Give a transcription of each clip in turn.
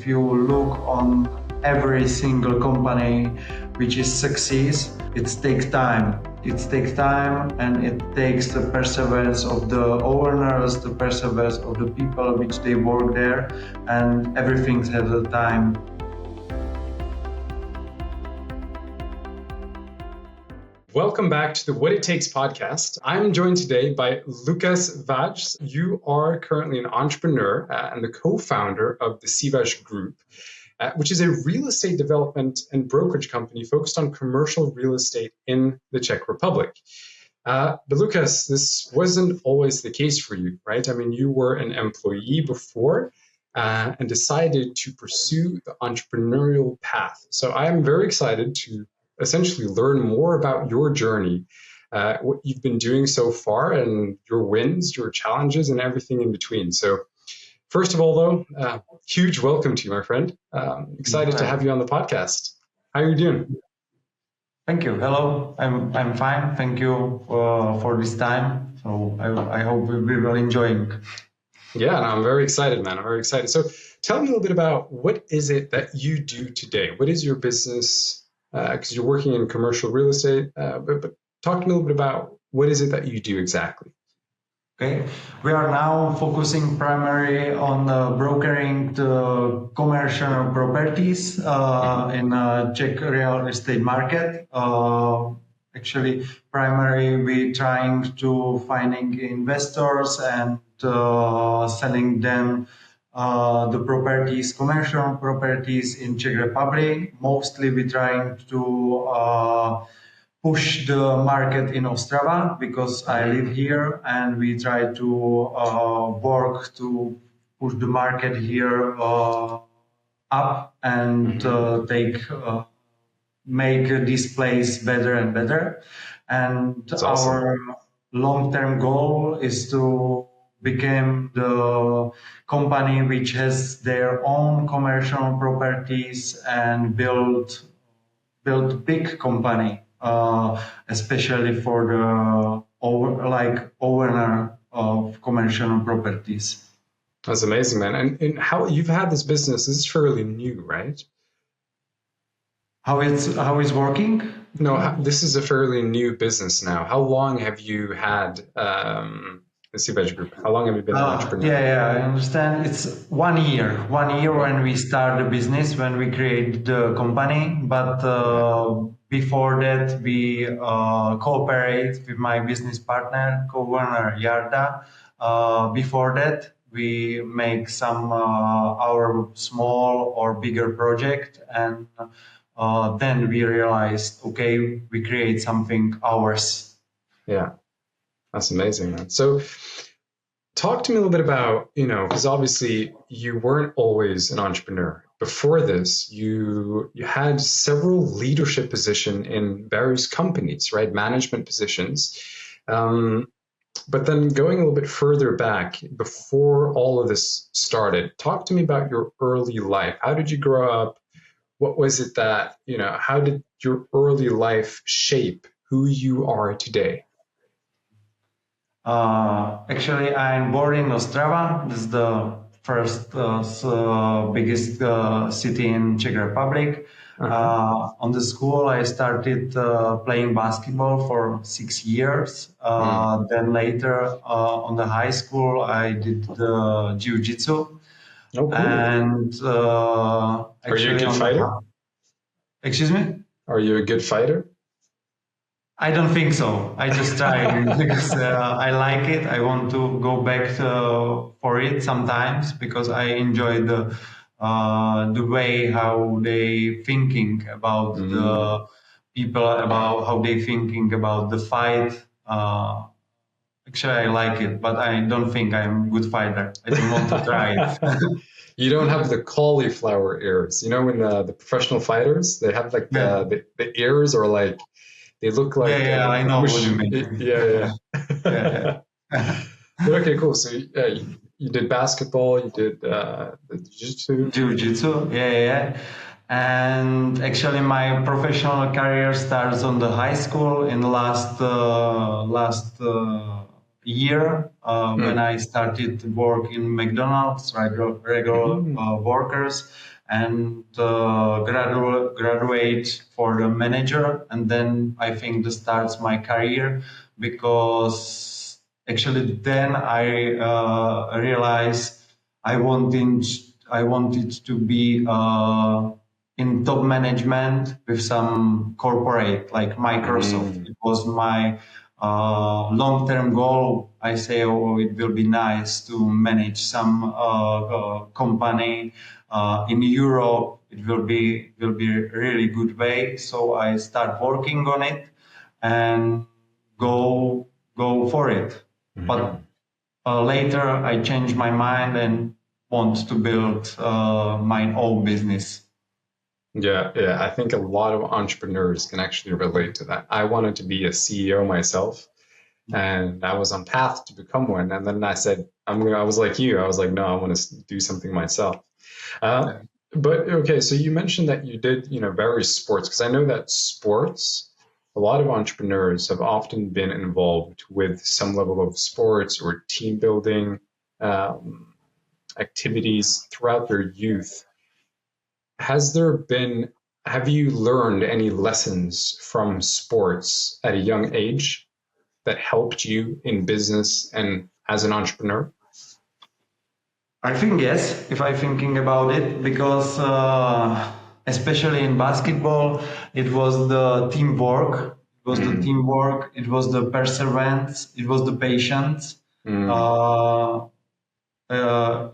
if you look on every single company which is success, it takes time. It takes time and it takes the perseverance of the owners, the perseverance of the people which they work there, and everything has a time. Welcome back to the What It Takes podcast. I'm joined today by Lukas Vács. You are currently an entrepreneur and the co-founder of the SIVAS Group, which is a real estate development and brokerage company focused on commercial real estate in the Czech Republic. But Lukas, this wasn't always the case for you, right? I mean, you were an employee before and decided to pursue the entrepreneurial path. So I am very excited to essentially learn more about your journey, what you've been doing so far and your wins, your challenges, and everything in between. So first of all, though, huge welcome to you, my friend. Excited to have you on the podcast. How are you doing? Thank you. Hello. I'm fine. Thank you for this time. So I hope we will enjoy. Yeah, no, I'm very excited, man. I'm very excited. So tell me a little bit about what is it that you do today? What is your business? Because you're working in commercial real estate, but talk to me a little bit about what is it that you do exactly? Okay, we are now focusing primarily on brokering the commercial properties in Czech real estate market. Actually, primarily we trying to finding investors and selling them the properties, commercial properties in Czech Republic. Mostly we trying to push the market in Ostrava because I live here, and we try to work to push the market here up and make this place better and better. And That's awesome. Our long-term goal is to become the company which has their own commercial properties and build big company, especially for the owner of commercial properties. That's amazing, man. And how you've had this business, this is fairly new, right? How it's working? No, this is a fairly new business now. How long have you had the SIVAS Group? How long have you been an entrepreneur? Yeah, I understand. It's 1 year. 1 year when we start the business, when we create the company. But before that, we cooperate with my business partner, co-owner Yarda. Before that, we make some our small or bigger project, and then we realized, okay, we create something ours. Yeah. That's amazing, man. So talk to me a little bit about, because obviously you weren't always an entrepreneur. Before this, you had several leadership positions in various companies, right? Management positions. But then going a little bit further back, before all of this started, talk to me about your early life. How did you grow up? What was it that, how did your early life shape who you are today? Actually, I'm born in Ostrava. This is the first biggest city in Czech Republic. On the school, I started playing basketball for 6 years. Then later, on the high school, I did the jiu-jitsu. Oh, cool. And are you a good fighter? Excuse me? Are you a good fighter? I don't think so. I just try because I like it. I want to go back for it sometimes because I enjoy the way how they thinking about the people, about how they thinking about the fight. Actually, I like it, but I don't think I'm a good fighter. I don't want to try it. You don't have the cauliflower ears. When the professional fighters, they have like the ears are like, they look like... Yeah, I know what you mean. Yeah. Okay, cool. So you did basketball, you did the jiu-jitsu? Jiu-jitsu, yeah. And actually my professional career starts on the high school in the last year when I started work in McDonald's, regular workers. and graduate for the manager, and then I think this starts my career, because actually then I realized I wanted to be in top management with some corporate like Microsoft. It was my long-term goal. I say, oh, it will be nice to manage some company in Europe. It will be really good way. So I start working on it and go for it. But later I changed my mind and want to build my own business. Yeah, I think a lot of entrepreneurs can actually relate to that. I wanted to be a CEO myself, and I was on path to become one. And then I said, I was like you. I was like, no, I want to do something myself. But okay, so you mentioned that you did, various sports, because I know that sports, a lot of entrepreneurs have often been involved with some level of sports or team building activities throughout their youth. Have you learned any lessons from sports at a young age that helped you in business and as an entrepreneur? I think yes, if I'm thinking about it, because especially in basketball, it was the teamwork. It was the teamwork. It was the perseverance. It was the patience.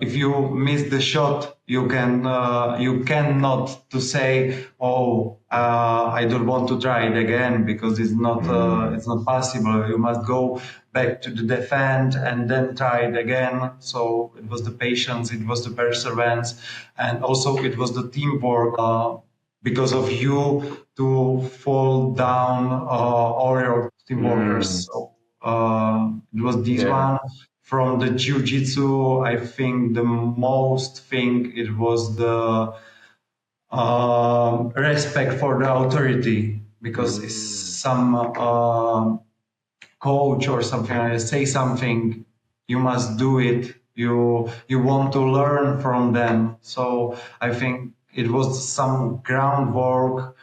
If you miss the shot, you cannot to say, oh, I don't want to try it again, because it's not possible. You must go back to the defense and then try it again. So it was the patience, it was the perseverance, and also it was the teamwork. Because of you to fall down all your team workers. So it was this one. From the jiu-jitsu, I think the most thing it was the respect for the authority, because if some coach or something say something, you must do it. You want to learn from them. So I think it was some groundwork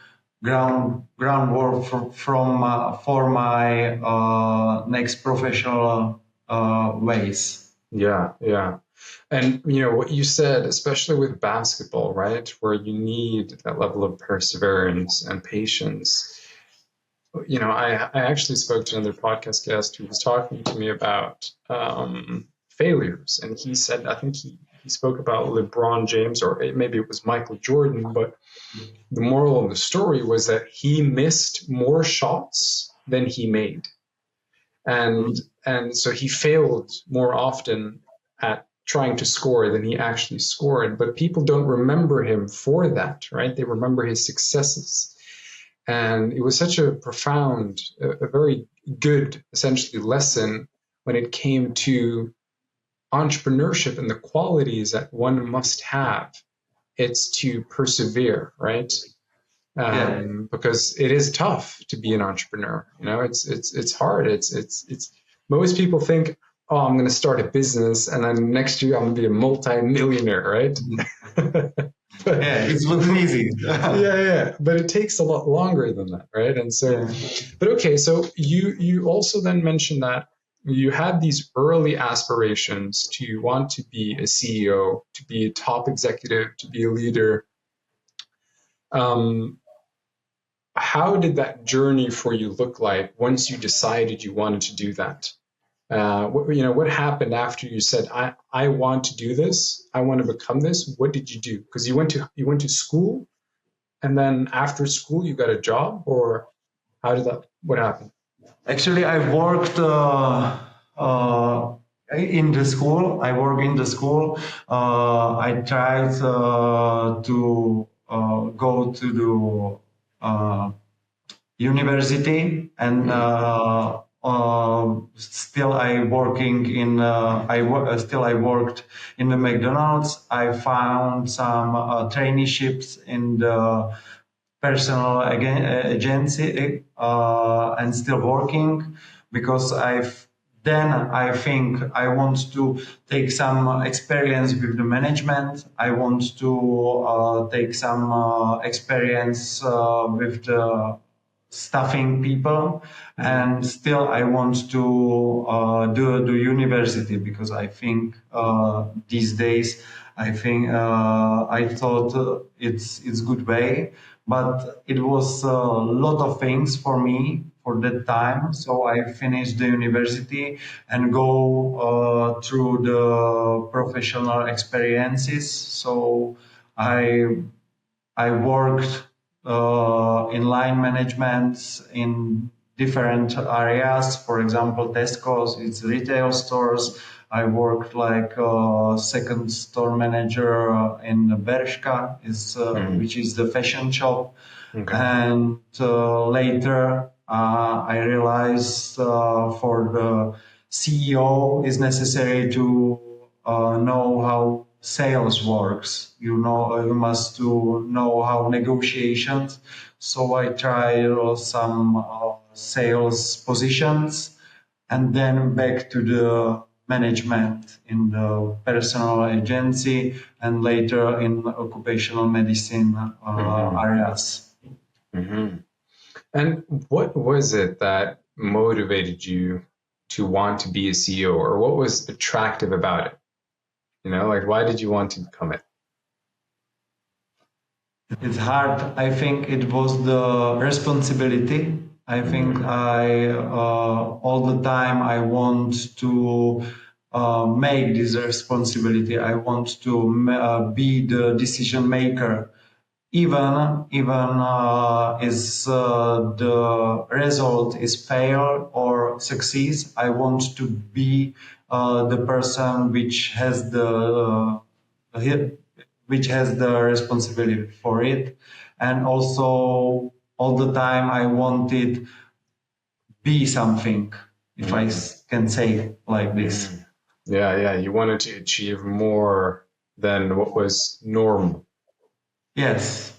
for my next professional ways. Yeah. And what you said, especially with basketball, right, where you need that level of perseverance and patience. I actually spoke to another podcast guest who was talking to me about failures, and he said, I think he spoke about LeBron James, or maybe it was Michael Jordan, but the moral of the story was that he missed more shots than he made. And so he failed more often at trying to score than he actually scored. But people don't remember him for that, right? They remember his successes. And it was such a profound, a very good, essentially, lesson when it came to entrepreneurship and the qualities that one must have. It's to persevere, right? Because it is tough to be an entrepreneur. It's hard. It's most people think, oh, I'm going to start a business and then next year I'm going to be a multi-millionaire, right? It wasn't easy. But it takes a lot longer than that, right? And so, but okay, so you also then mentioned that you had these early aspirations to want to be a CEO, to be a top executive, to be a leader. How did that journey for you look like once you decided you wanted to do that? What happened after you said, I want to do this, I want to become this? What did you do? Because you went to school, and then after school you got a job, or what happened? Actually, I worked in the school. I work in the school. I tried to go to the university, and still I worked in the McDonald's. I found some traineeships in the personal agency, and still working, because then I think I want to take some experience with the management. I want to take some experience with the staffing people, and still I want to do the university, because I think these days I thought it's good way, but it was a lot of things for me for that time. So I finished the university and go through the professional experiences. So I worked in line management in different areas. For example, Tesco's, it's retail stores. I worked like second store manager in Bershka, which is the fashion shop. Okay. And later I realized for the CEO is necessary to know how sales works. You must to know how negotiations. So I tried some sales positions, and then back to the management in the personal agency, and later in occupational medicine areas. Mm-hmm. And what was it that motivated you to want to be a CEO, or what was attractive about it? Like, why did you want to become it? It's hard. I think it was the responsibility. I think all the time I want to make this responsibility. I want to be the decision maker. Even is the result is fail or succeed, I want to be the person which has the responsibility for it. And also all the time I wanted be something, if I can say like this. Yeah, you wanted to achieve more than what was normal. Yes,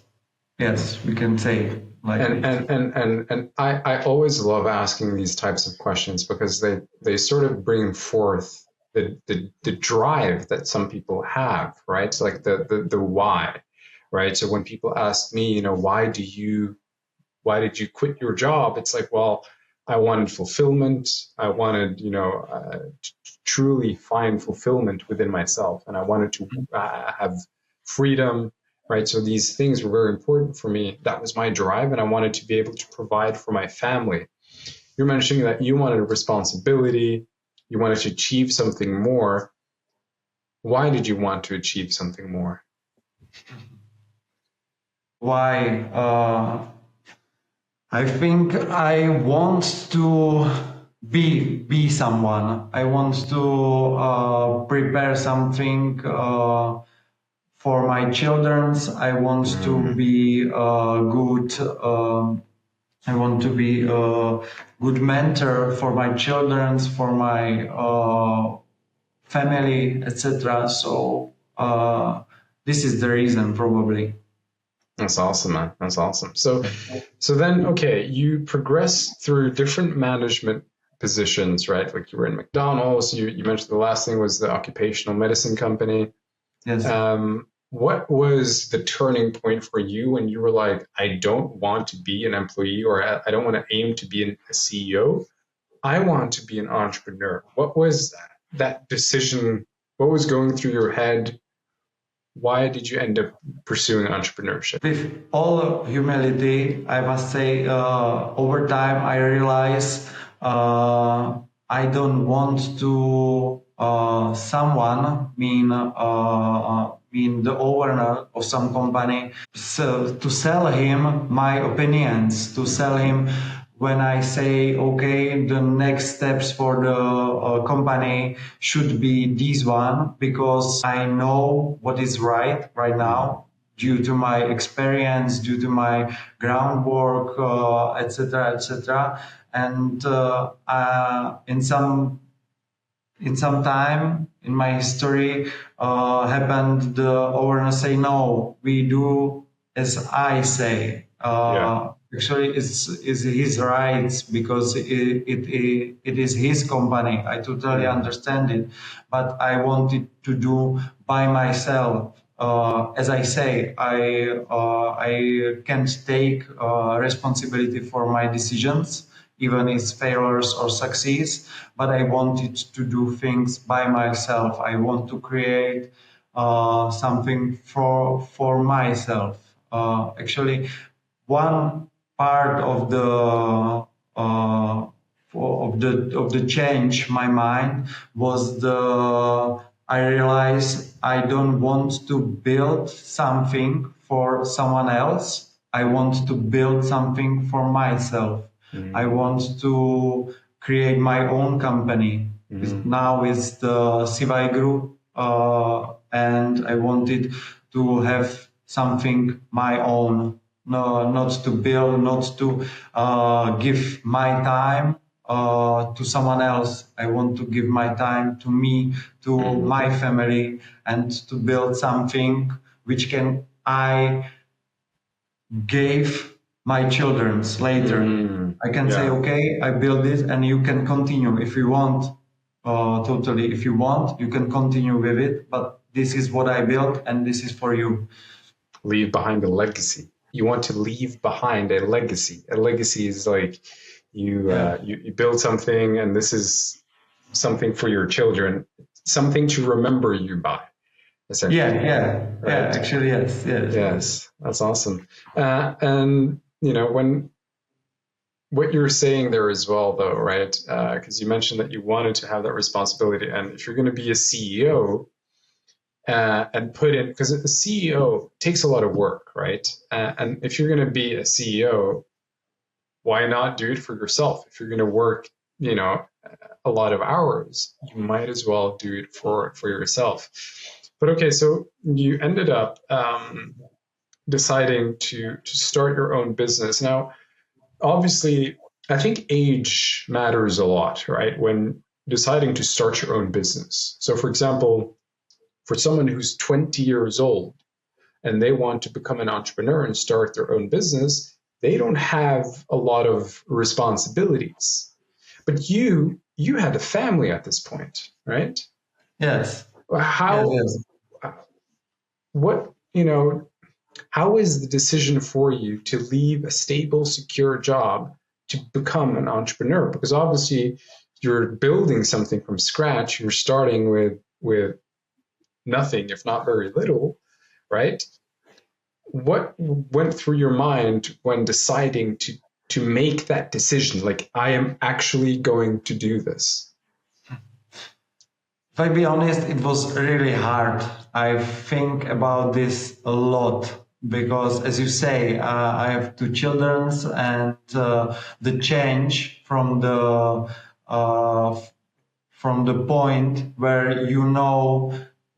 we can say like this. And I always love asking these types of questions, because they sort of bring forth the drive that some people have, right? It's like the why, right? So when people ask me, why did you quit your job? It's like, well, I wanted fulfillment. I wanted, to truly find fulfillment within myself, and I wanted to have freedom, right? So these things were very important for me. That was my drive, and I wanted to be able to provide for my family. You're mentioning that you wanted a responsibility, you wanted to achieve something more. Why did you want to achieve something more? Why? I think I want to be someone. I want to prepare something for my childrens. I want to be good. I want to be a good mentor for my childrens, for my family, etc. So this is the reason, probably. That's awesome, man. That's awesome. So then, okay, you progress through different management positions, right? Like you were in McDonald's. You mentioned the last thing was the occupational medicine company. Yes. What was the turning point for you when you were like, I don't want to be an employee, or I don't want to aim to be a CEO. I want to be an entrepreneur. What was that decision? What was going through your head? Why did you end up pursuing entrepreneurship? With all humility, I must say, over time, I realized I don't want to someone mean the owner of some company, so to sell him my opinions, to sell him when I say, okay, the next steps for the company should be this one, because I know what is right now, due to my experience, due to my groundwork, etc., etc. And in some time in my history happened the owner say, no, we do as I say. Actually, it's his rights because it is his company. I totally understand it, but I wanted to do by myself. As I say, I can't take responsibility for my decisions, even if failures or success. But I wanted to do things by myself. I want to create something for myself. Actually, one part of the change my mind was the I realized I don't want to build something for someone else. I want to build something for myself. I want to create my own company. Now it's the SIVAS Group, and I wanted to have something my own. No, not to build, not to give my time to someone else. I want to give my time to me, to my family, and to build something which can I gave my children's later. I can say, okay, I built it, and you can continue if you want. Totally, if you want, you can continue with it. But this is what I built, and this is for you. Leave behind a legacy. You want to leave behind a legacy. A legacy is like you build something, and this is something for your children, something to remember you by. Yeah. Actually, yes. Yes, that's awesome. And when what you're saying there as well, though, right? Because you mentioned that you wanted to have that responsibility, and if you're going to be a CEO. And put in, because a CEO takes a lot of work, right? And if you're going to be a CEO, why not do it for yourself? If you're going to work, a lot of hours, you might as well do it for yourself. But okay, so you ended up deciding to start your own business. Now, obviously, I think age matters a lot, right? When deciding to start your own business. So, for example, for someone who's 20 years old and they want to become an entrepreneur and start their own business, they don't have a lot of responsibilities. But you had a family at this point, right? Yes. How is the decision for you to leave a stable, secure job to become an entrepreneur? Because obviously you're building something from scratch. You're starting with nothing, if not very little, right? What went through your mind when deciding to make that decision? Like, I am actually going to do this. If I be honest, it was really hard. I think about this a lot because, as you say, I have two children, and the change from the point where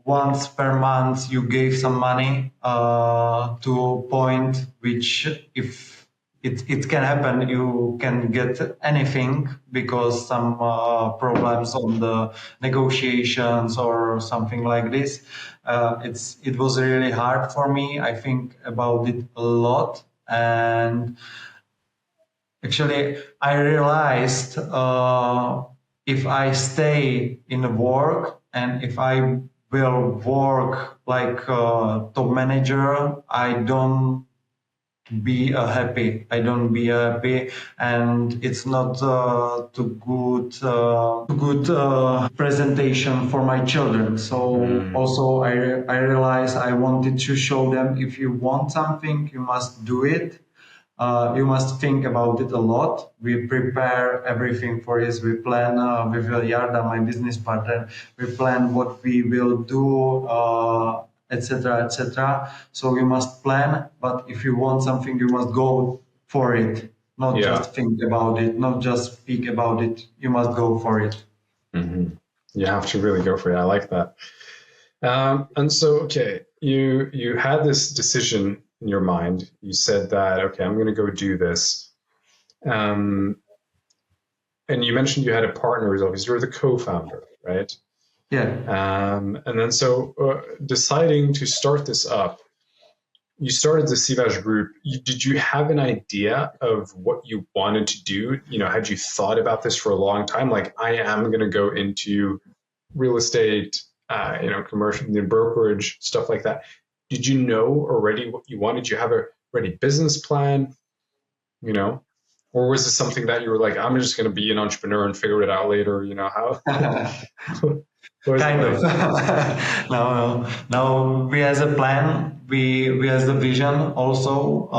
once per month you gave some money to a point which, if it can happen, you can get anything because some problems on the negotiations or something like this. It was really hard for me. I think about it a lot, and actually I realized if I stay in the work and if I will work like a top manager, I don't be happy. And it's not too good presentation for my children. So also I realized I wanted to show them, if you want something, you must do it. You must think about it a lot. We prepare everything for this. We plan with Yarda, my business partner. We plan what we will do, etc., etc. So you must plan. But if you want something, you must go for it. Not just think about it. Not just speak about it. You must go for it. Mm-hmm. You have to really go for it. I like that. And so, okay, you had this decision in your mind. You said that, okay, I'm going to go do this. And you mentioned you had a partner as well, because you were the co-founder, right? Yeah. And then so deciding to start this up, you started the SIVAS Group, did you have an idea of what you wanted to do? Had you thought about this for a long time? Like, I am going to go into real estate, commercial, brokerage, stuff like that. Did you know already what you wanted? Did you have a ready business plan, or was this something that you were like, I'm just going to be an entrepreneur and figure it out later? How? Kind of. No. We has a plan. We has the vision also.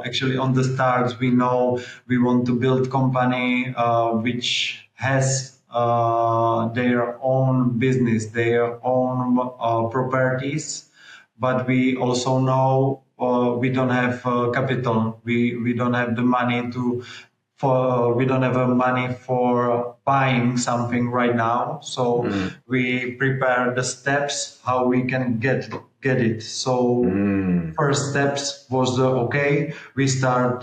Actually, on the start, we know we want to build company which has their own business, their own properties. But we also know we don't have capital. We don't have the money we don't have money for buying something right now. So we prepare the steps how we can get it. So first steps was we start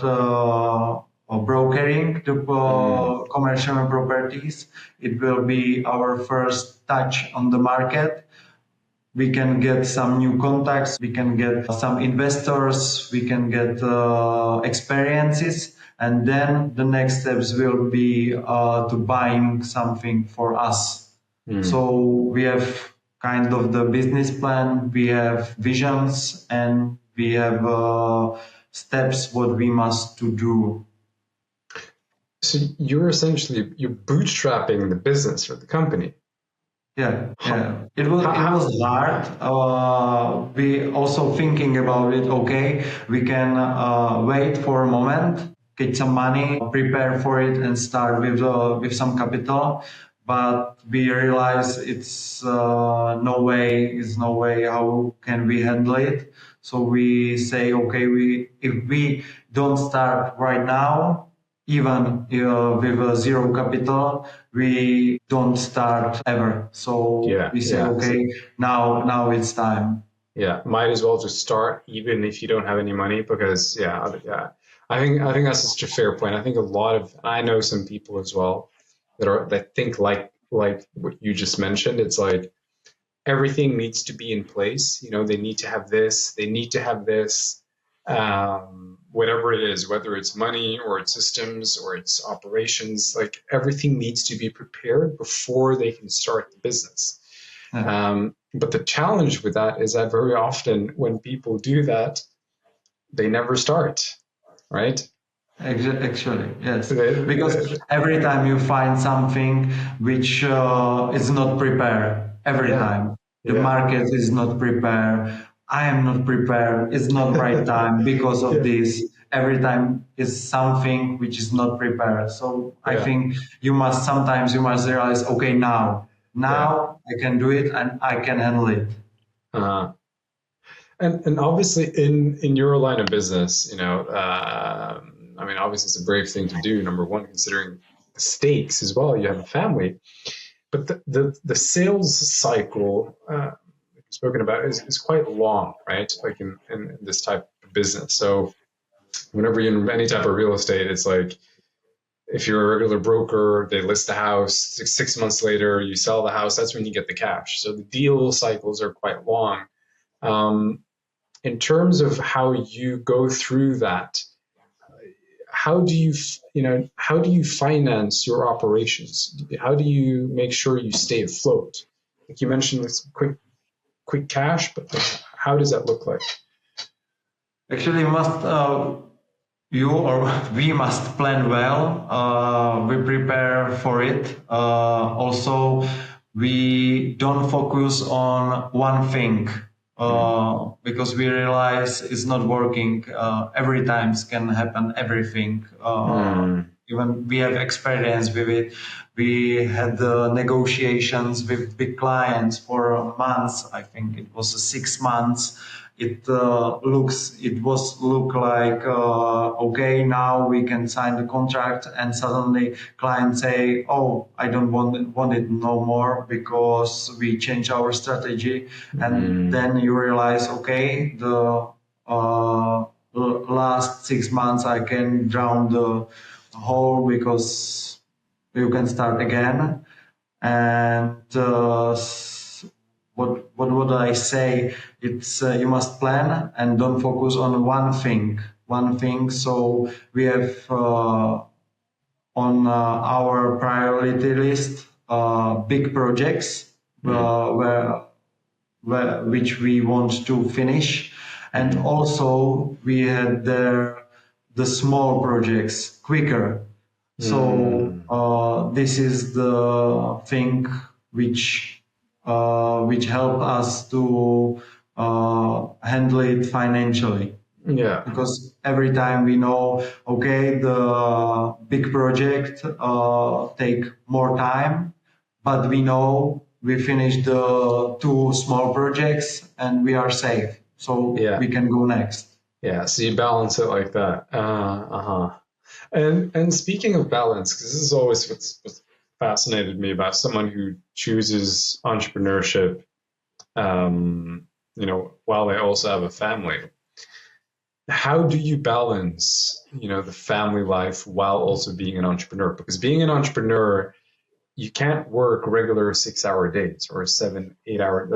brokering the commercial properties. It will be our first touch on the market. We can get some new contacts, we can get some investors, we can get experiences, and then the next steps will be to buying something for us. So we have kind of the business plan, we have visions, and we have steps what we must to do. So you're bootstrapping the business or the company. Yeah. It was hard. We also thinking about it. Okay, we can wait for a moment, get some money, prepare for it, and start with some capital. But we realize it's no way. Is no way. How can we handle it? So we say, okay, if we don't start right now, even with zero capital, we don't start ever. So we say, now it's time. Yeah, might as well just start even if you don't have any money, because I think that's such a fair point. I think I know some people as well that think like what you just mentioned. It's like everything needs to be in place. They need to have this. They need to have this. Whatever it is, whether it's money or it's systems or it's operations, like everything needs to be prepared before they can start the business. But the challenge with that is that very often when people do that, they never start, right? Actually, yes. Because every time you find something which is not prepared, every time the market is not prepared, I am not prepared, it's not right time because of this. Every time is something which is not prepared. So I think sometimes you must realize, okay, now I can do it and I can handle it. And obviously in your line of business, obviously it's a brave thing to do. Number one, considering the stakes as well, you have a family, but the sales cycle spoken about is quite long, right? Like in this type of business. So whenever you're in any type of real estate, it's like if you're a regular broker, they list the house, six months later, you sell the house, that's when you get the cash. So the deal cycles are quite long. In terms of how you go through that, how do you finance your operations? How do you make sure you stay afloat? Like you mentioned, this quick cash, but how does that look like? Actually, we must plan well. We prepare for it. Also, we don't focus on one thing because we realize it's not working. Every time can happen everything. Even we have experience with it. We had negotiations with big clients for months. I think it was 6 months. It look like okay, now we can sign the contract, and suddenly clients say, oh, I don't want it no more because we change our strategy. And then you realize, okay, the last 6 months I can drown the hole because you can start again. And what would I say? It's you must plan and don't focus on one thing. One thing. So we have on our priority list big projects which we want to finish, and also we had the small projects quicker. So this is the thing which help us to handle it financially. Yeah. Because every time we know, okay, the big project take more time, but we know we finished the two small projects and we are safe. So we can go next. Yeah. So you balance it like that. And speaking of balance, because this is always what's fascinated me about someone who chooses entrepreneurship, while they also have a family. How do you balance, the family life while also being an entrepreneur? Because being an entrepreneur, you can't work regular 6-hour days or 7-8 hour.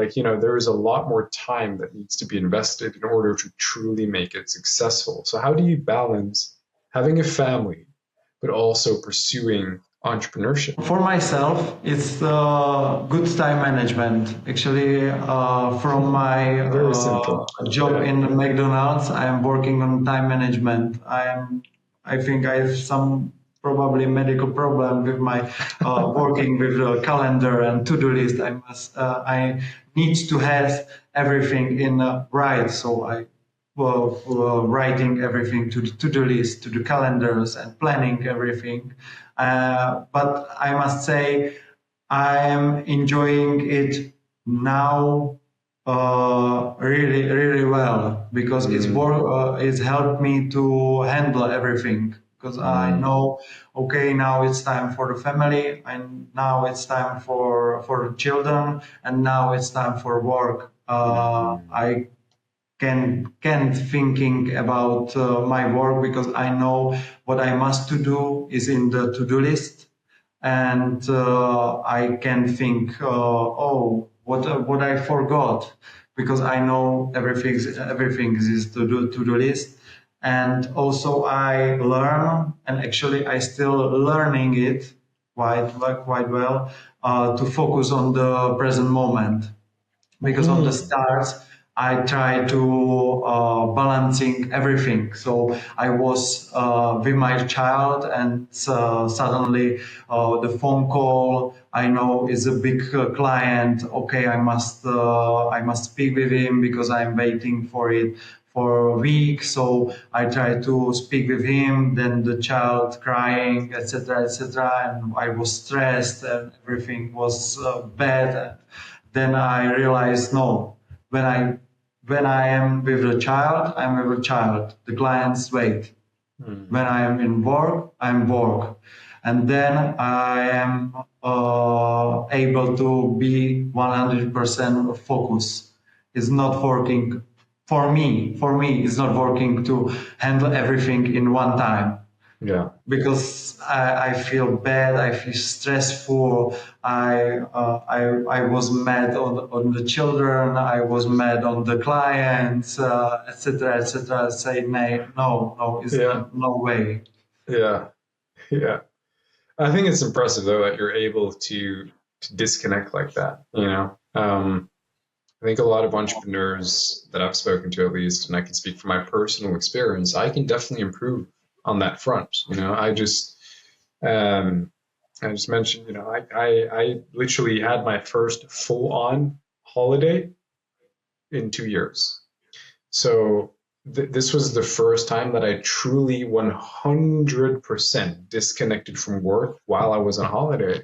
There is a lot more time that needs to be invested in order to truly make it successful. So how do you balance having a family, but also pursuing entrepreneurship? For myself, it's good time management. Actually, from my job in McDonald's, I am working on time management. I think I have some probably medical problem with my working with the calendar and to-do list. I need to have everything in right. So I writing everything to the to-do list, to the calendars, and planning everything. But I must say, I am enjoying it now really, really well, because it's helped me to handle everything. Because I know, okay, now it's time for the family, and now it's time for the children, and now it's time for work. I can't thinking about my work, because I know what I must to do is in the to-do list, and I can think, what I forgot, because I know everything is to-do list. And also I learn, and actually I still learning it quite well, to focus on the present moment, because on the start I try to balancing everything. So I was with my child, and suddenly the phone call I know is a big client. Okay, I must speak with him, because I'm waiting for it for a week. So I try to speak with him. Then the child crying, etc., and I was stressed, and everything was bad. Then I realized, no, when I am with the child, I'm with the child. The clients wait. When I am in work, I'm work. And then I am able to be 100% focus. It's not working for me. For me, it's not working to handle everything in one time. Yeah. Because I feel bad, I feel stressful. I was mad on the children. I was mad on the clients, etc., etc. Say no, it's no way. Yeah. I think it's impressive though that you're able to disconnect like that. I think a lot of entrepreneurs that I've spoken to, at least, and I can speak from my personal experience, I can definitely improve on that front. I just mentioned, I literally had my first full-on holiday in 2 years. So this was the first time that I truly 100% disconnected from work while I was on holiday.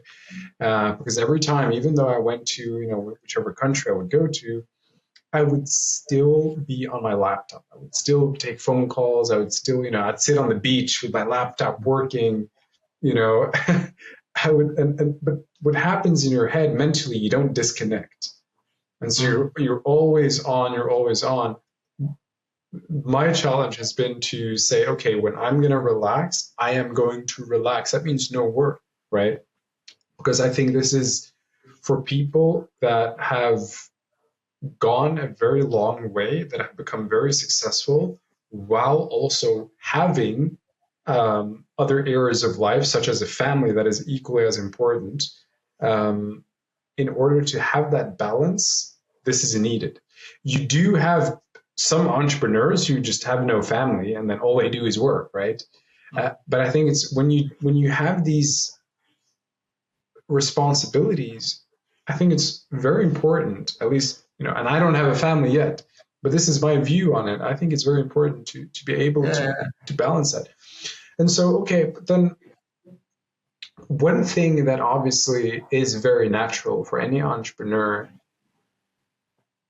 Because every time, even though I went to, whichever country I would go to, I would still be on my laptop. I would still take phone calls. I would still, I'd sit on the beach with my laptop working, I would, but what happens in your head mentally, you don't disconnect. And so you're always on. My challenge has been to say, okay, when I'm going to relax, I am going to relax. That means no work, right? Because I think this is for people that have gone a very long way, that have become very successful while also having other areas of life, such as a family, that is equally as important. In order to have that balance, this is needed. You do have some entrepreneurs who just have no family and then all they do is work, right? But I think it's when you have these responsibilities, I think it's very important, at least, and I don't have a family yet, but this is my view on it. I think it's very important to be able to balance that. And so, okay, but then one thing that obviously is very natural for any entrepreneur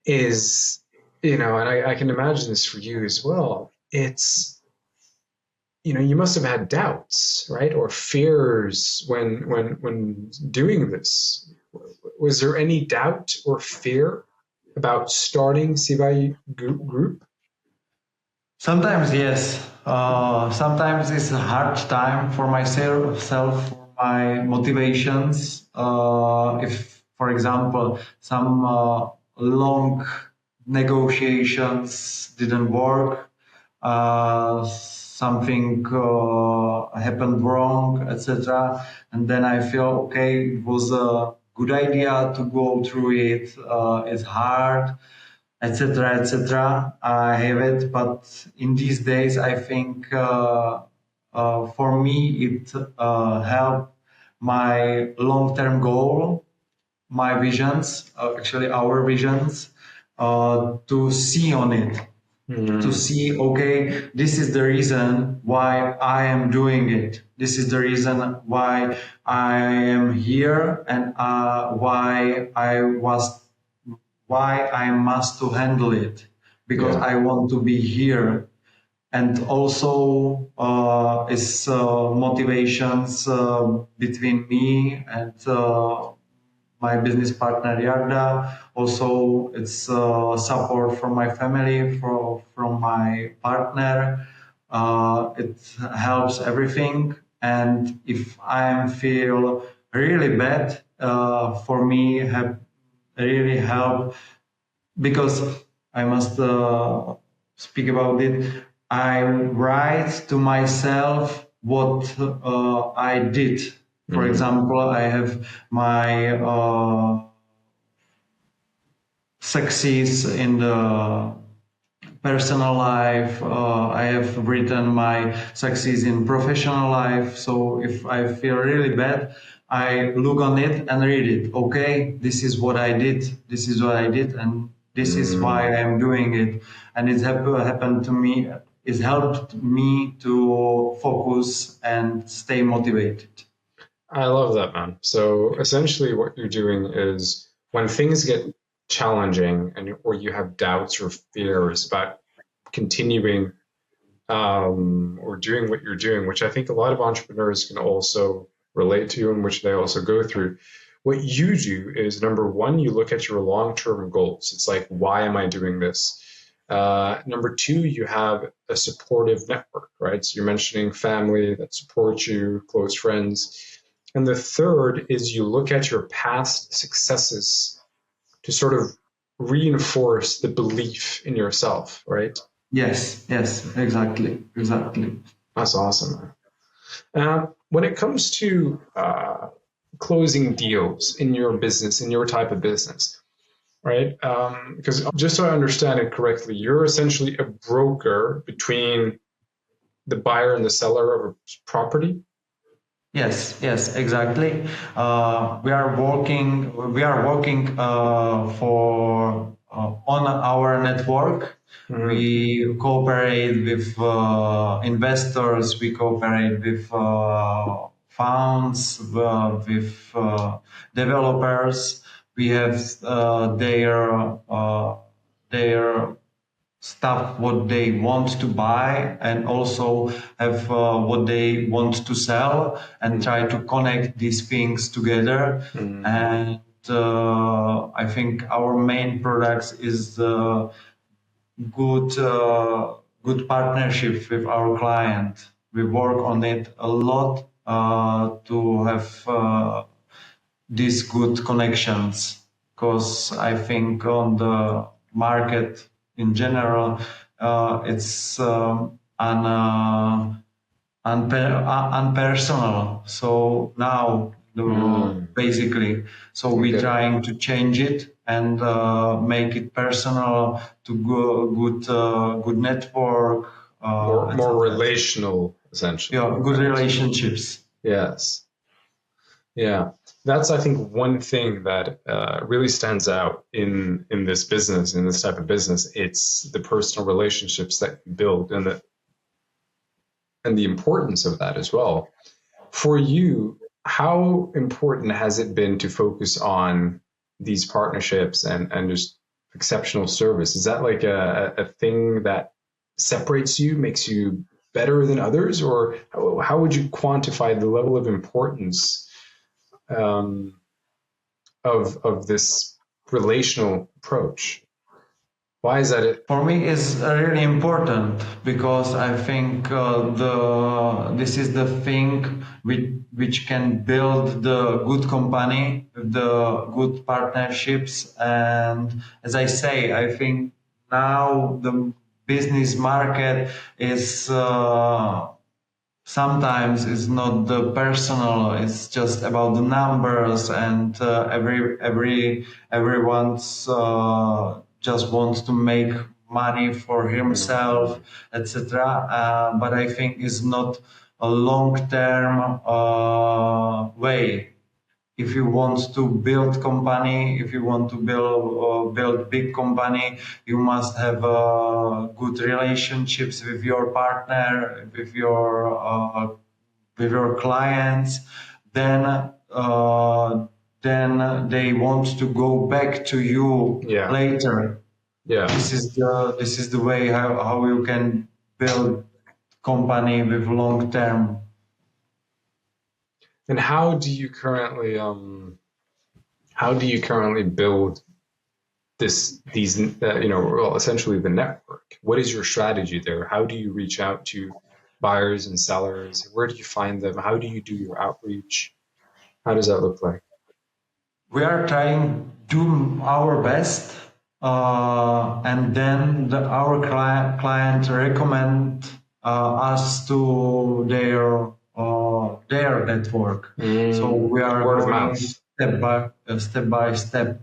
is, and I can imagine this for you as well, it's, you must have had doubts, right? Or fears when doing this. Was there any doubt or fear about starting SIVAS Group? Sometimes, yes. Sometimes it's a hard time for myself, for my motivations. If, for example, some long negotiations didn't work, something happened wrong, etc. And then I feel, okay, it was a good idea to go through it. It's hard, etc., etc. I have it, but in these days, I think for me it helped my long-term goal, my visions, actually our visions, to see on it, to see, okay, this is the reason why I am doing it. This is the reason why I am here and why I must to handle it, because I want to be here. And also is motivations between me and my business partner Yarda. Also, it's support from my family, from my partner. It helps everything. And if I feel really bad, for me, have really help, because I must speak about it. I write to myself what I did. For example, I have my success in the personal life. I have written my success in professional life. So if I feel really bad, I look on it and read it. Okay, this is what I did. This is what I did, and this is why I'm doing it. And it happened to me. It helped me to focus and stay motivated. I love that, man. So essentially what you're doing is when things get challenging or you have doubts or fears about continuing or doing what you're doing, which I think a lot of entrepreneurs can also relate to and which they also go through. What you do is, number one, you look at your long-term goals. It's like, why am I doing this? Number two, you have a supportive network, right? So you're mentioning family that supports you, close friends. And the third is you look at your past successes to sort of reinforce the belief in yourself, right? Yes, exactly. That's awesome. When it comes to closing deals in your business, in your type of business, right? Because just so I understand it correctly, you're essentially a broker between the buyer and the seller of a property. Yes, exactly. We are working for on our network. We cooperate with investors. We cooperate with funds, with developers. We have their stuff what they want to buy, and also have what they want to sell, and try to connect these things together. And I think our main products is good partnership with our client. We work on it a lot to have these good connections, because I think on the market in general, it's unpersonal. So now, basically, so we're trying to change it and make it personal, to good network, more relational, essentially. Yeah, good relationships. Yes. Yeah, that's, I think, one thing that really stands out in this business, in this type of business. It's the personal relationships that you build, and the importance of that as well. For you, how important has it been to focus on these partnerships and just exceptional service? Is that like a thing that separates you, makes you better than others, or how would you quantify the level of importance of this relational approach? Why is that it? For me, it's really important because I think this is the thing which can build the good company, the good partnerships, and as I say, I think now the business market is sometimes it's not the personal, it's just about the numbers, and everyone's just wants to make money for himself, etc. But I think it's not a long-term way. If you want to build company, if you want to build big company, you must have good relationships with your partner, with your clients. Then they want to go back to you later. Yeah. This is the way how you can build company with long term. And how do you currently build these essentially the network? What is your strategy there? How do you reach out to buyers and sellers? Where do you find them? How do you do your outreach? How does that look like? We are trying to do our best, and then our client recommend us to their network. So we are word of going mouth. step by step.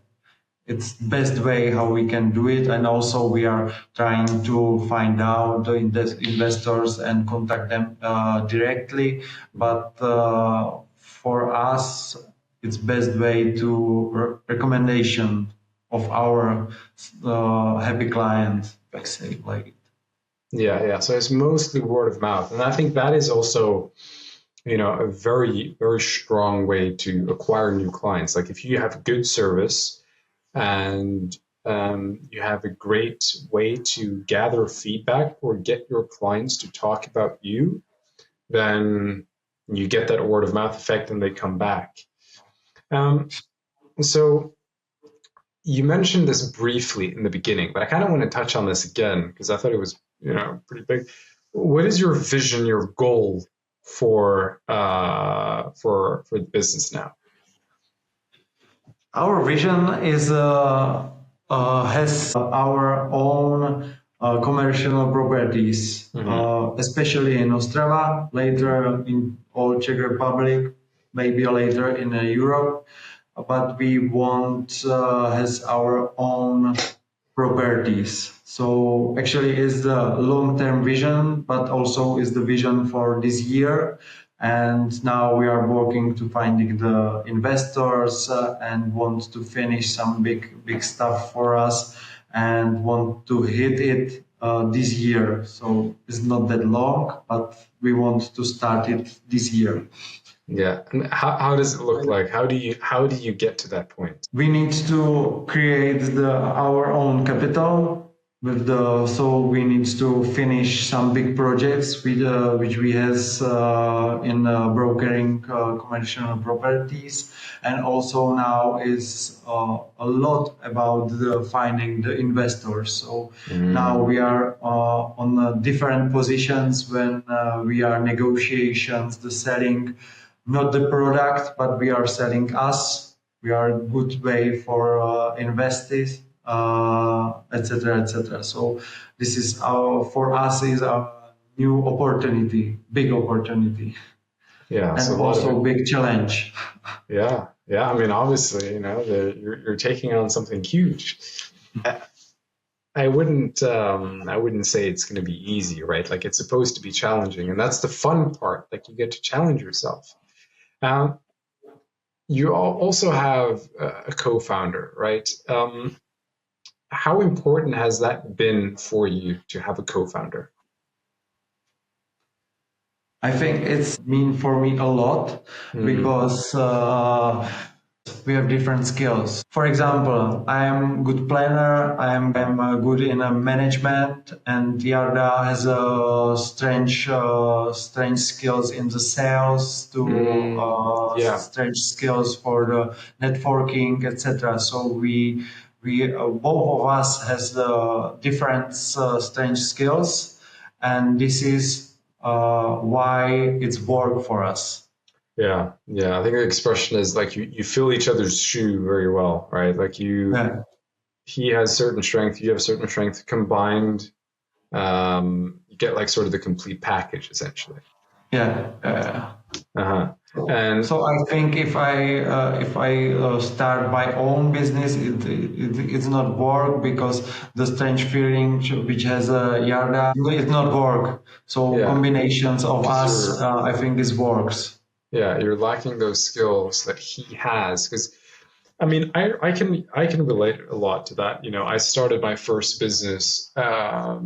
It's the best way how we can do it, and also we are trying to find out the investors and contact them directly. But for us, it's best way to recommendation of our happy client, let's say like it. Yeah. So it's mostly word of mouth, and I think that is also, a very, very strong way to acquire new clients. Like if you have good service and you have a great way to gather feedback or get your clients to talk about you, then you get that word of mouth effect and they come back. So you mentioned this briefly in the beginning, but I kind of want to touch on this again because I thought it was, pretty big. What is your vision, your goal for the business now? Our vision is has our own commercial properties, especially in Ostrava, later in all Czech Republic, maybe later in Europe. But we want has our own properties. So actually, is the long-term vision, but also is the vision for this year. And now we are working to finding the investors and want to finish some big stuff for us and want to hit it this year. So it's not that long, but we want to start it this year. Yeah. And how does it look like? How do you get to that point? We need to create our own capital. So we need to finish some big projects which we has in brokering commercial properties, and also now is a lot about finding the investors. So now we are on different positions when we are negotiations, the selling, not the product, but we are selling us. We are a good way for investors etc., etc. So this is for us is a new opportunity, big opportunity, Yeah. and So also big challenge. yeah. Yeah. I mean, obviously, you're taking on something huge. I wouldn't say it's going to be easy, right? Like it's supposed to be challenging, and that's the fun part. Like you get to challenge yourself. Um, you also have a co-founder, right? How important has that been for you to have a co-founder? I think it's mean for me a lot because we have different skills. For example, I am good planner. I'm good in management, and Yarda has a strange skills in the sales, Yeah. strange skills for the networking, etc. So we both of us has different strange skills, and this is why it's work for us. Yeah, yeah. I think the expression is like you fill each other's shoe very well, right? Like Yeah, he has certain strength, you have certain strength combined. You get like sort of the complete package essentially. yeah. Uh-huh. And So I think if I start my own business, it's not work because the strange feeling which has a Yarda, it's not work. So yeah, combinations of because us, I think this works. you're lacking those skills that he has. Because I mean, I can relate a lot to that. I started my first business a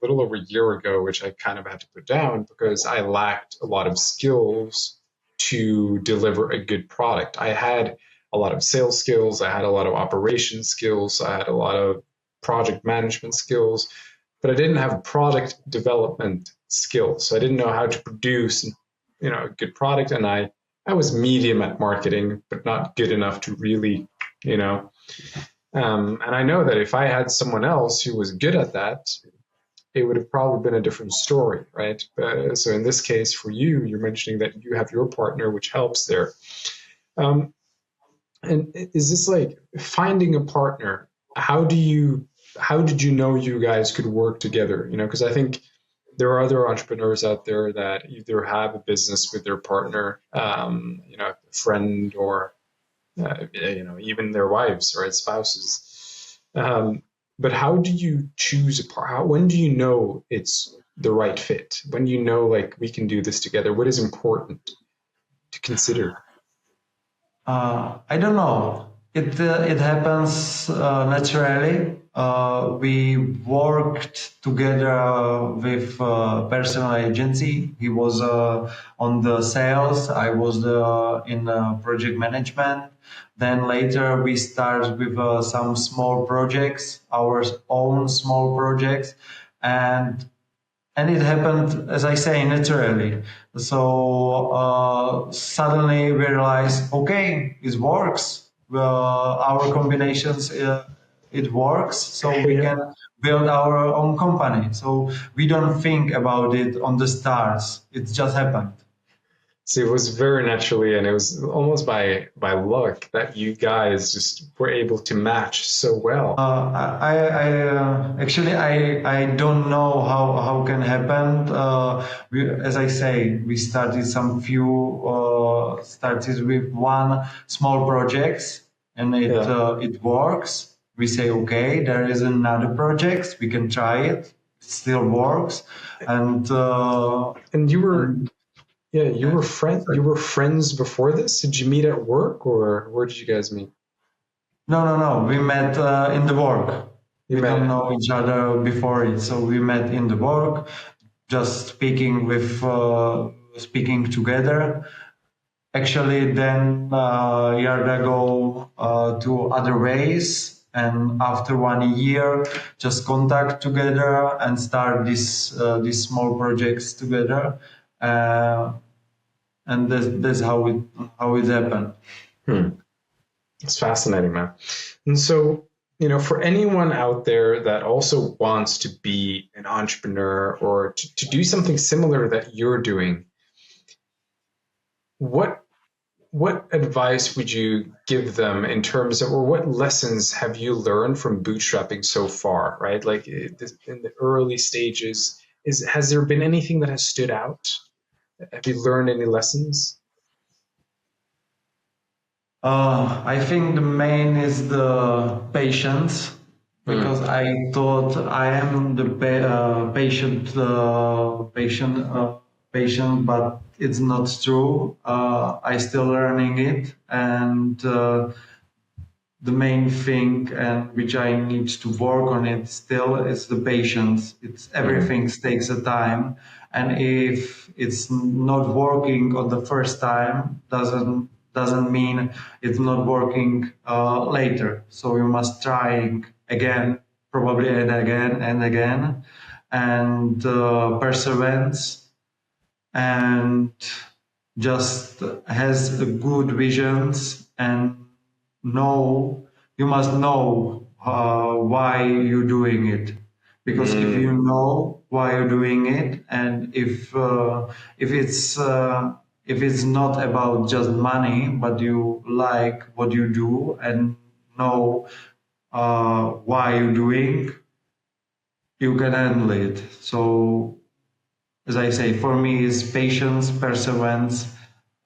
little over a year ago, which I kind of had to put down because I lacked a lot of skills to deliver a good product. I had a lot of sales skills, I had a lot of operation skills, I had a lot of project management skills, but I didn't have product development skills. So I didn't know how to produce, a good product, and I was medium at marketing, but not good enough to really, you know. And I know that if I had someone else who was good at that, it would have probably been a different story, right? So in this case, for you, you're mentioning that you have your partner, which helps there. Um, and is this like finding a partner? How did you know you guys could work together? Because I think there are other entrepreneurs out there that either have a business with their partner, a friend, or even their wives, right, spouses. But how do you choose a part? When do you know it's the right fit? When do you know like we can do this together? What is important to consider? I don't know. It happens naturally. We worked together with personal agency. He was on the sales. I was in project management. Then later we started with some small projects, our own small projects, and it happened, as I say, naturally. So suddenly we realized, okay, it works. Our combinations, it works. So we Yeah. can build our own company. So we don't think about it on the stars. It just happened. So it was very naturally, and it was almost by luck that you guys just were able to match so well. Actually I don't know how can happen. As I say, we started started with one small projects, and Yeah. it works. We say okay, there is another project, we can try it. It still works, and And yeah, you were friends before this? Did you meet at work, or where did you guys meet? no. We met in the work. You We don't met. know each other before it, so we met in the work, just speaking together. Actually, then Yarda go to other ways, and after 1 year, just contact together and start these small projects together, uh, and that's how it happened. Hmm. It's fascinating, man. And so, for anyone out there that also wants to be an entrepreneur or to do something similar that you're doing, what what advice would you give them in terms of, or what lessons have you learned from bootstrapping so far, right? Like in the early stages, has there been anything that has stood out? Have you learned any lessons? I think the main is the patience, because I thought I am the patient, but it's not true. I still learning it, and the main thing and which I need to work on it still is the patience. It's everything takes a time, and if it's not working on the first time, doesn't mean it's not working later. So you must try again, probably and again and again, and perseverance, and just has a good visions, and you must know why you're doing it, because if you know why you're doing it, and if it's not about just money, but you like what you do and know why you're doing, you can handle it. So as I say, for me is patience, perseverance,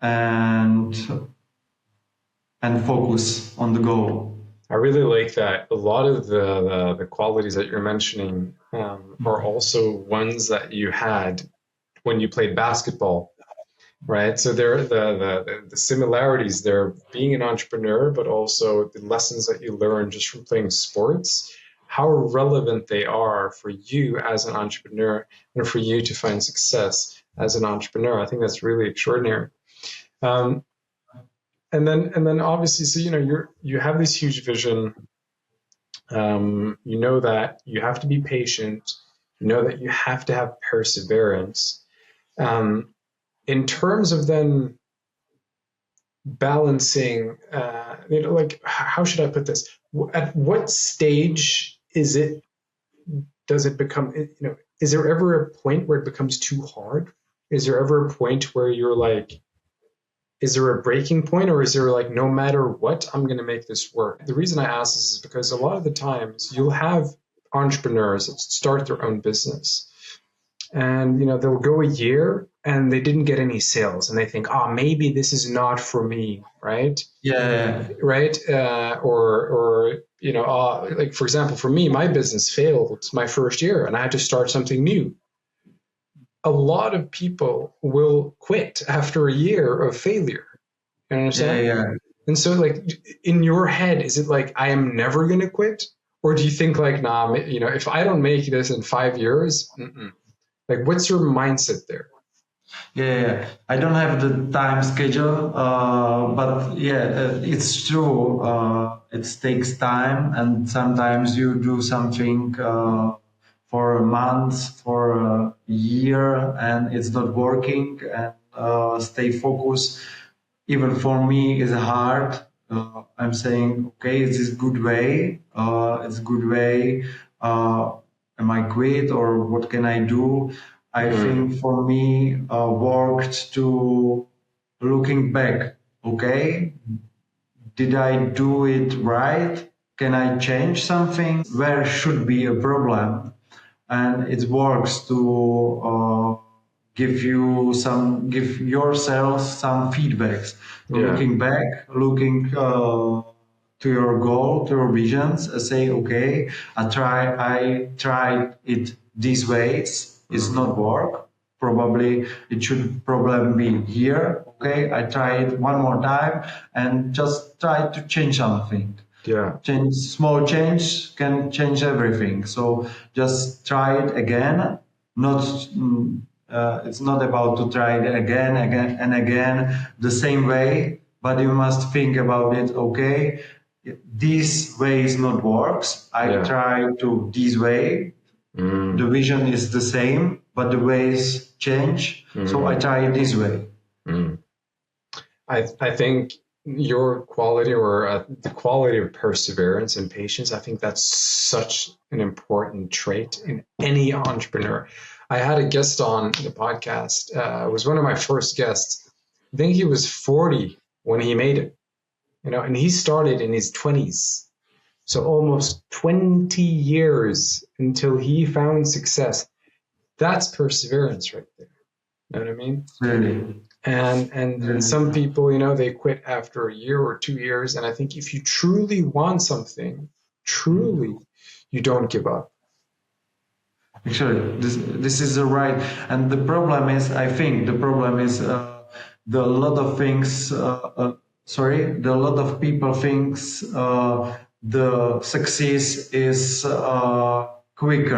and focus on the goal. I really like that. A lot of the qualities that you're mentioning are also ones that you had when you played basketball, right? So there the similarities there, being an entrepreneur, but also the lessons that you learn just from playing sports, how relevant they are for you as an entrepreneur and for you to find success as an entrepreneur. I think that's really extraordinary. And then obviously, so you have this huge vision. You know that you have to be patient. You know that you have to have perseverance. In terms of then balancing, like, how should I put this? At what stage does it become, is there ever a point where it becomes too hard? Is there ever a point where you're like, is there a breaking point, or is there like, no matter what, I'm going to make this work? The reason I ask this is because a lot of the times you'll have entrepreneurs that start their own business, and they'll go a year and they didn't get any sales, and they think, oh, maybe this is not for me, right? Yeah. Right. Or like, for example, for me, my business failed my first year and I had to start something new. A lot of people will quit after a year of failure. You understand? Yeah. And so, like, in your head, is it like, I am never going to quit? Or do you think like, nah, if I don't make this in 5 years, like, what's your mindset there? Yeah, I don't have the time schedule, but it's true. It takes time, and sometimes you do something for a month, for a year, and it's not working, and stay focused. Even for me, is hard. I'm saying, okay, it's a good way. It's a good way. Am I quit, or what can I do? I think for me, worked to looking back. Okay, did I do it right? Can I change something? Where should be a problem? And it works to give yourself some feedbacks. Looking back, looking to your goal, to your visions, say, okay, I tried it these ways. It's not work. Probably it should be here. Okay, I try it one more time and just try to change something. Yeah. Small change can change everything. So just try it again. It's not about to try it again and again the same way, but you must think about it. Okay, this way is not works. I try to this way. The vision is the same, but the ways change. So I try it this way. I think your quality, or the quality of perseverance and patience, I think that's such an important trait in any entrepreneur. I had a guest on the podcast. It was one of my first guests. I think he was 40 when he made it, and he started in his 20s. So almost 20 years until he found success. That's perseverance right there. You know what I mean? Really. And some people, they quit after a year or 2 years. And I think if you truly want something, you don't give up. Actually, this is the right. And the problem is, I think, the lot of people thinks the success is quick.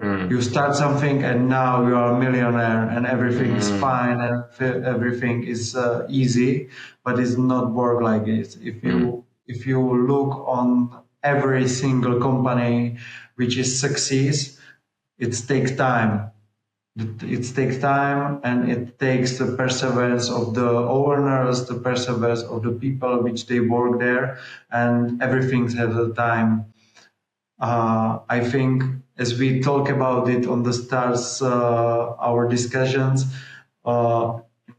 You start something and now you are a millionaire and everything is fine and everything is easy, but it's not work like this. If you look on every single company which is success, it takes time. It takes time, and it takes the perseverance of the owners, the perseverance of the people which they work there, and everything has a time. I think, as we talk about it on the stars, our discussions,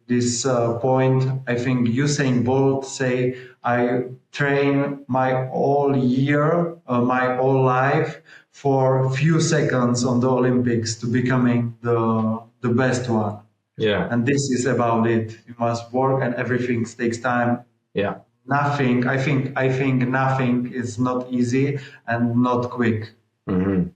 this point, I think Usain Bolt say, I train my whole year, my whole life for a few seconds on the Olympics to becoming the best one. Yeah. And this is about it. You must work and everything takes time. Yeah. Nothing, I think nothing is not easy and not quick. Mm-hmm.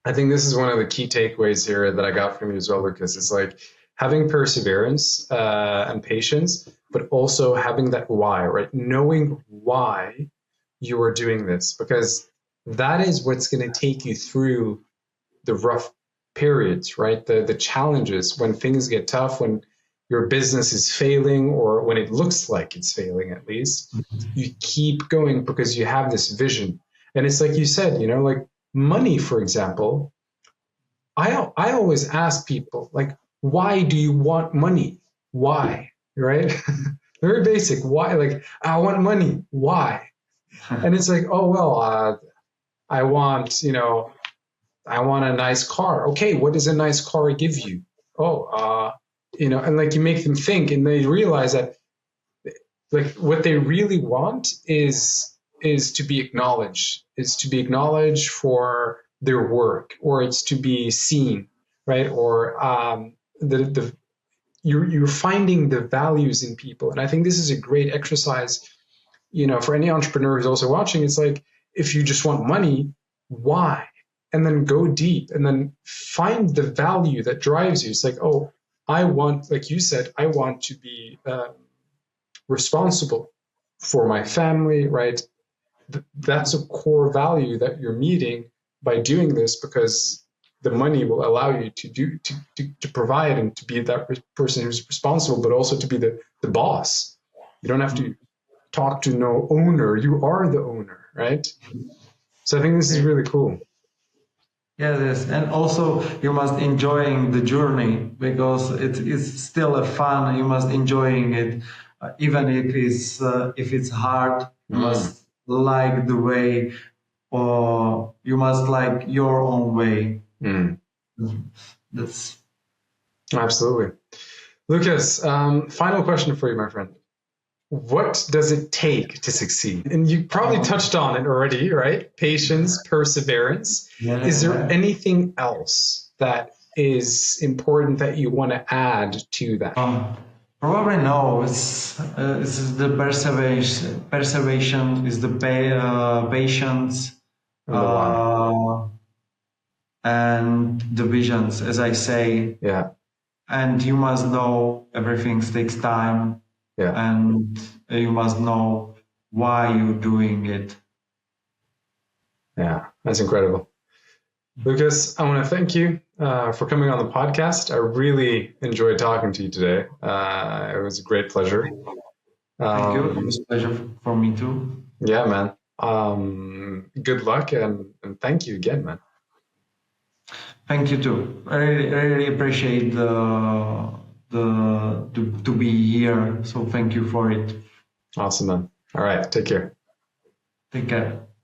I think this is one of the key takeaways here that I got from you as well, Lucas. It's like having perseverance and patience, but also having that why, right? Knowing why you are doing this, because that is what's going to take you through the rough periods, right? The challenges, when things get tough, when your business is failing, or when it looks like it's failing, at least, you keep going because you have this vision. And it's like you said, like money, for example, I always ask people, like, why do you want money? Why, right? Very basic. Why? Like, I want money. Why? And it's like, oh, well, I want a nice car. Okay, what does a nice car give you? Oh, and like you make them think, and they realize that like what they really want is to be acknowledged, for their work, or it's to be seen, right? Or you're finding the values in people. And I think this is a great exercise, for any entrepreneur who's also watching. It's like, if you just want money, why? And then go deep and then find the value that drives you. It's like, oh, I want, like you said, I want to be responsible for my family, right? That's a core value that you're meeting by doing this, because the money will allow you to provide and to be that person who's responsible, but also to be the boss. You don't have to talk to no owner. You are the owner, right? So I think this is really cool. Yes, and also you must enjoying the journey, because it's still a fun. You must enjoying it, even if it's hard. You must like the way, or you must like your own way. That's absolutely. Lucas, final question for you, my friend. What does it take to succeed? And you probably touched on it already, right? Patience, perseverance. Yeah, is there anything else that is important that you want to add to that? Probably no. It's the perseverance is the patience, and the visions, as I say. Yeah. And you must know everything takes time. Yeah. And you must know why you're doing it. Yeah, that's incredible. Lucas, I want to thank you for coming on the podcast. I really enjoyed talking to you today. It was a great pleasure. Thank you. It was a pleasure for me too. Yeah, man. Good luck, and thank you again, man. Thank you too. I really appreciate to be here. So thank you for it. Awesome, man. All right. Take care. Take care.